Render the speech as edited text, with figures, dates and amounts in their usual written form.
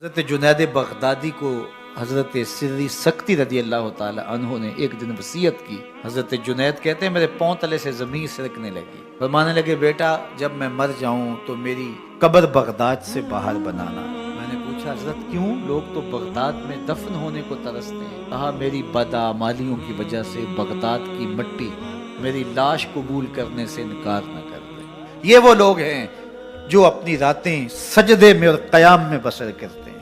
हज़रत जुनैद बगदादी को हज़रत सिर्री सक्ती रदी अल्लाह ताला अन्हो ने एक दिन वसीयत की। हज़रत जुनैद कहते हैं मेरे पाँव तले से ज़मीन सिरकने लगी। फरमाने लगे बेटा जब मैं मर जाऊं तो मेरी कब्र बगदाद से बाहर बनाना। मैंने पूछा हज़रत क्यों? लोग तो बगदाद में दफन होने को तरसते हैं। कहा मेरी बदआमालियों की वजह से बगदाद की मिट्टी मेरी लाश कबूल करने से इनकार न कर दे। ये वो लोग हैं जो अपनी रातें सजदे में और क़याम में बसर करते हैं।